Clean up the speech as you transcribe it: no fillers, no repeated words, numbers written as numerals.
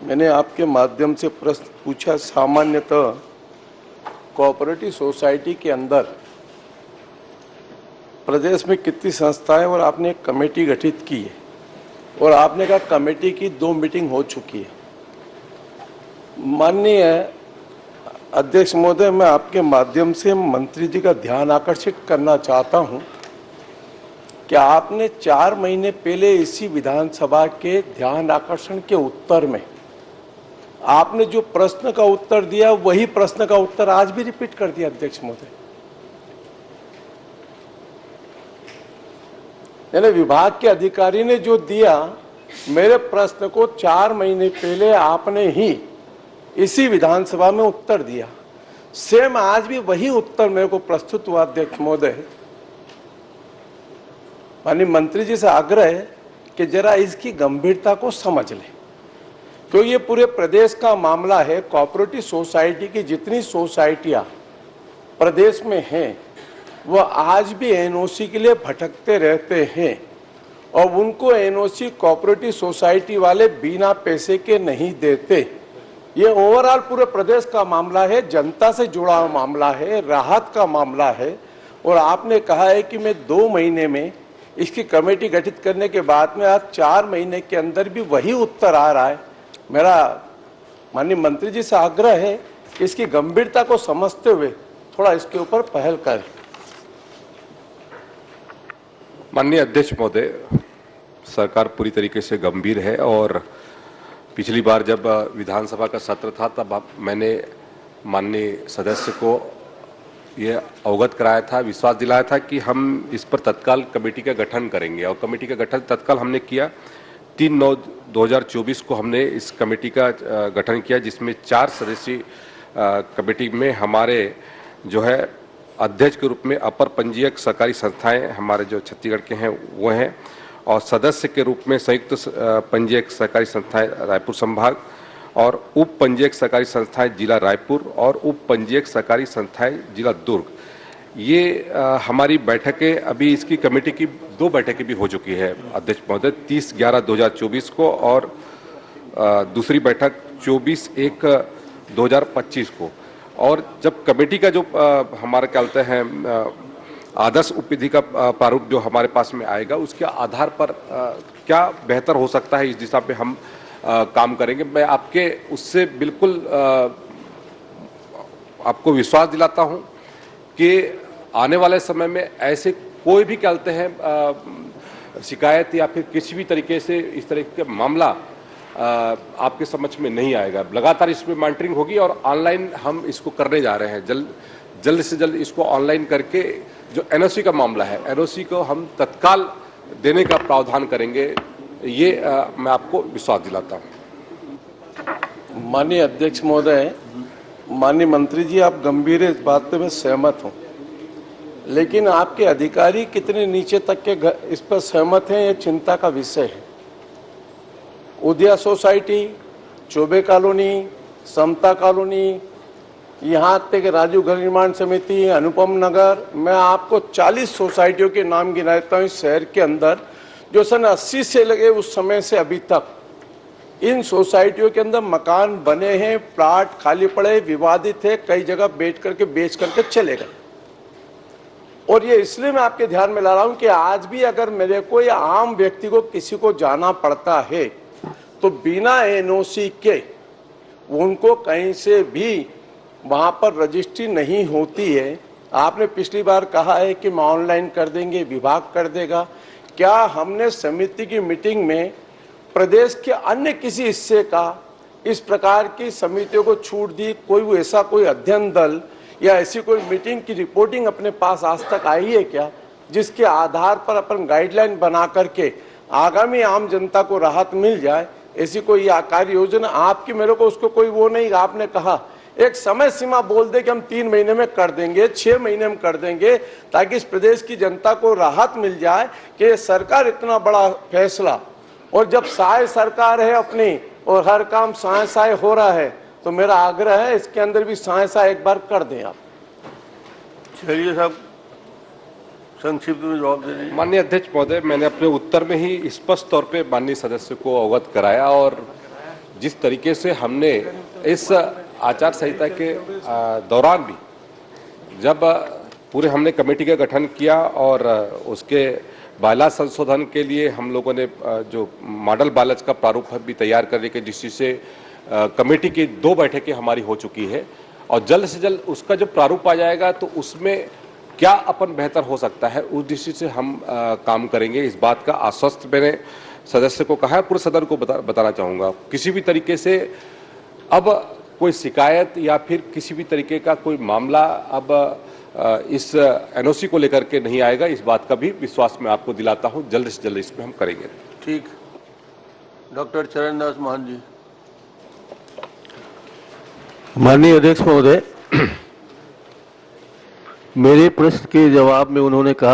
मैंने आपके माध्यम से प्रश्न पूछा। सामान्यतः कोऑपरेटिव सोसाइटी के अंदर प्रदेश में कितनी संस्थाएं, और आपने एक कमेटी गठित की है और आपने कहा कमेटी की 2 मीटिंग हो चुकी है। माननीय अध्यक्ष महोदय, मैं आपके माध्यम से मंत्री जी का ध्यान आकर्षित करना चाहता हूं कि आपने 4 महीने पहले इसी विधानसभा के ध्यान आकर्षण के उत्तर में आपने जो प्रश्न का उत्तर दिया वही प्रश्न का उत्तर आज भी रिपीट कर दिया। अध्यक्ष महोदय, यानी विभाग के अधिकारी ने जो दिया, मेरे प्रश्न को 4 महीने पहले आपने ही इसी विधानसभा में उत्तर दिया। सेम आज भी वही उत्तर मेरे को प्रस्तुत हुआ। अध्यक्ष महोदय, माननीय मंत्री जी से आग्रह है कि जरा इसकी गंभीरता को समझ लें, तो ये पूरे प्रदेश का मामला है। कोऑपरेटिव सोसाइटी की जितनी सोसाइटियां प्रदेश में हैं वो आज भी एनओसी के लिए भटकते रहते हैं और उनको एनओसी कोऑपरेटिव सोसाइटी वाले बिना पैसे के नहीं देते। ये ओवरऑल पूरे प्रदेश का मामला है, जनता से जुड़ा मामला है, राहत का मामला है। और आपने कहा है कि मैं 2 महीने में इसकी कमेटी गठित करने के बाद में आज 4 महीने के अंदर भी वही उत्तर आ रहा है। मेरा माननीय मंत्री जी से आग्रह है कि इसकी गंभीरता को समझते हुए थोड़ा इसके ऊपर पहल करें। माननीय अध्यक्ष महोदय, सरकार पूरी तरीके से गंभीर है और पिछली बार जब विधानसभा का सत्र था तब मैंने माननीय सदस्य को यह अवगत कराया था, विश्वास दिलाया था कि हम इस पर तत्काल कमेटी का गठन करेंगे और कमेटी का गठन तत्काल हमने किया। 3/9/2024 को हमने इस कमेटी का गठन किया, जिसमें 4 सदस्यीय कमेटी में हमारे जो है अध्यक्ष के रूप में अपर पंजीयक सरकारी संस्थाएं हमारे जो छत्तीसगढ़ के हैं वो हैं और सदस्य के रूप में संयुक्त पंजीयक सरकारी संस्थाएं रायपुर संभाग और उप पंजीयक सरकारी संस्थाएं जिला रायपुर और उप पंजीयक सरकारी संस्थाएं जिला दुर्ग। ये हमारी बैठकें अभी इसकी कमेटी की 2 बैठकें भी हो चुकी है अध्यक्ष महोदय, 30/11/2024 को और दूसरी बैठक 24/1/2025 को। और जब कमेटी का जो हमारा क्या बोलते हैं आदर्श उपविधि का प्रारूप जो हमारे पास में आएगा, उसके आधार पर क्या बेहतर हो सकता है इस दिशा पे हम काम करेंगे। मैं आपके उससे बिल्कुल आपको विश्वास दिलाता हूं कि आने वाले समय में ऐसे कोई भी क्या बोलते हैं शिकायत या फिर किसी भी तरीके से इस तरह का मामला आपके समक्ष में नहीं आएगा। लगातार इसमें मॉनिटरिंग होगी और ऑनलाइन हम इसको करने जा रहे हैं। जल्द से जल्द इसको ऑनलाइन करके जो एनओसी का मामला है, एनओसी को हम तत्काल देने का प्रावधान करेंगे, ये मैं आपको विश्वास दिलाता हूँ। माननीय अध्यक्ष महोदय, माननीय मंत्री जी, आप गंभीर है, इस बात पे मैं सहमत हूँ, लेकिन आपके अधिकारी कितने नीचे तक के इस पर सहमत हैं, ये चिंता का विषय है। उदया सोसाइटी, चौबे कॉलोनी, समता कॉलोनी, यहाँ तक राजू घर निर्माण समिति, अनुपम नगर, मैं आपको 40 सोसाइटियों के नाम गिनाता हूँ इस शहर के अंदर, जो सन 80 से लगे उस समय से अभी तक इन सोसाइटियों के अंदर मकान बने हैं, प्लाट खाली पड़े, विवादित है, कई जगह बेच करके चले गए। और ये इसलिए मैं आपके ध्यान में ला रहा हूं कि आज भी अगर मेरे को या आम व्यक्ति को किसी को जाना पड़ता है तो बिना एनओसी के उनको कहीं से भी वहां पर रजिस्ट्री नहीं होती है। आपने पिछली बार कहा है कि मैं ऑनलाइन कर देंगे, विभाग कर देगा। क्या हमने समिति की मीटिंग में प्रदेश के अन्य किसी हिस्से का इस प्रकार की समितियों को छूट दी? कोई ऐसा कोई अध्ययन दल या ऐसी कोई मीटिंग की रिपोर्टिंग अपने पास आज तक आई है क्या, जिसके आधार पर अपन गाइडलाइन बना करके आगामी आम जनता को राहत मिल जाए? ऐसी कोई कार्य योजना आपकी मेरे को उसको कोई वो नहीं। आपने कहा एक समय सीमा बोल दे कि हम 3 महीने में कर देंगे, 6 महीने में कर देंगे, ताकि इस प्रदेश की जनता को राहत मिल जाए कि सरकार इतना बड़ा फैसला, और जब सहाय सरकार है अपनी और हर काम सहाय हो रहा है, तो मेरा आग्रह है इसके अंदर भी सहाय एक बार कर दें आप। चलिए साहब, संक्षिप्त में जवाब दे दीजिए। माननीय अध्यक्ष महोदय, मैंने अपने उत्तर में ही स्पष्ट तौर पे माननीय सदस्य को अवगत कराया और जिस तरीके से हमने इस आचार संहिता के दौरान भी जब पूरे हमने कमेटी का गठन किया और उसके बायला संशोधन के लिए हम लोगों ने जो मॉडल बायलाज का प्रारूप भी तैयार करने के दृष्टि से कमेटी की 2 बैठकें हमारी हो चुकी है और जल्द से जल्द उसका जो प्रारूप आ जाएगा तो उसमें क्या अपन बेहतर हो सकता है उस दृष्टि से हम काम करेंगे। इस बात का आश्वस्त मैंने सदस्य को कहा है, पूरे सदन को बताना चाहूँगा। किसी भी तरीके से अब कोई शिकायत या फिर किसी भी तरीके का कोई मामला अब इस एनओसी को लेकर के नहीं आएगा, इस बात का भी विश्वास मैं आपको दिलाता हूं। जल्द से जल्द इसमें हम करेंगे। ठीक। डॉक्टर चरणदास महंत जी। माननीय अध्यक्ष महोदय, मेरे प्रश्न के जवाब में उन्होंने कहा